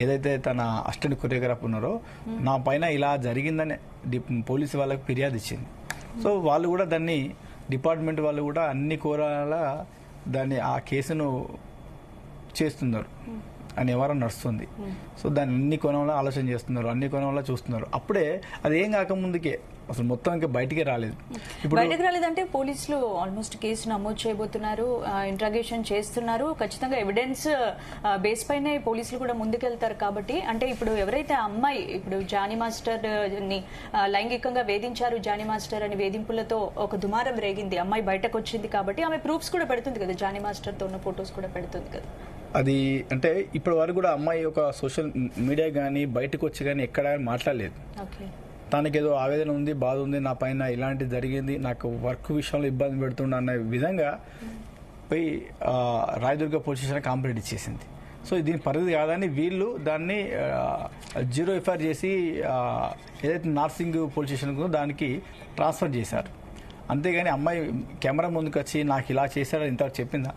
ఏదైతే తన assistant choreographer ఉన్నారో నా పైన ఇలా జరిగిందని పోలీసు వాళ్ళకి ఫిర్యాదు ఇచ్చింది. సో వాళ్ళు కూడా దాన్ని డిపార్ట్మెంట్ వాళ్ళు కూడా అన్ని కోరాల దాన్ని ఆ కేసును చేస్తున్నారు అని ఎవరో నడుస్తుంది. సో దాన్ని అన్ని కోణంలో ఆలోచన చేస్తున్నారు, అన్ని కోణంలో చూస్తున్నారు. అప్పుడే అది ఏం కాకముందుకే అసలు మొత్తం ఇంకా బయటికే రాలేదు. ఇప్పుడు బయటకు రాలేదంటే పోలీసులు ఆల్మోస్ట్ కేసు నమోదు చేయబోతున్నారు, ఇంట్రాగేషన్ చేస్తున్నారు. ఖచ్చితంగా ఎవిడెన్స్ బేస్ పైనే పోలీసులు కూడా ముందుకెళ్తారు. కాబట్టి అంటే ఇప్పుడు ఎవరైతే అమ్మాయి ఇప్పుడు జానీ మాస్టర్ ని లైంగికంగా వేధించారు, జానీ మాస్టర్ అని వేధింపులతో ఒక దుమారం రేగింది, అమ్మాయి బయటకు వచ్చింది కాబట్టి ఆమె ప్రూఫ్స్ కూడా పెడుతుంది కదా, జానీ మాస్టర్ తో ఉన్న ఫొటోస్ కూడా పెడుతుంది కదా. అది అంటే ఇప్పటి వరకు కూడా అమ్మాయి ఒక సోషల్ మీడియా కానీ బయటకు వచ్చి కానీ ఎక్కడ మాట్లాడలేదు. తనకేదో ఆవేదన ఉంది, బాధ ఉంది, నా పైన ఇలాంటిది జరిగింది, నాకు వర్క్ విషయంలో ఇబ్బంది పెడుతుండ అన్న విధంగా పోయి రాయదుర్గ పోలీస్ స్టేషన్ కంప్లైంట్ ఇచ్చేసింది. సో దీని పరిధి కాదని వీళ్ళు దాన్ని 0 ఎఫ్ఐఆర్ చేసి ఏదైతే నార్సింగ్ పోలీస్ స్టేషన్ ఉందో దానికి ట్రాన్స్ఫర్ చేశారు. అంతేగాని అమ్మాయి కెమెరా ముందుకు వచ్చి నాకు ఇలా చేశారని ఇంతవరకు చెప్పిందా?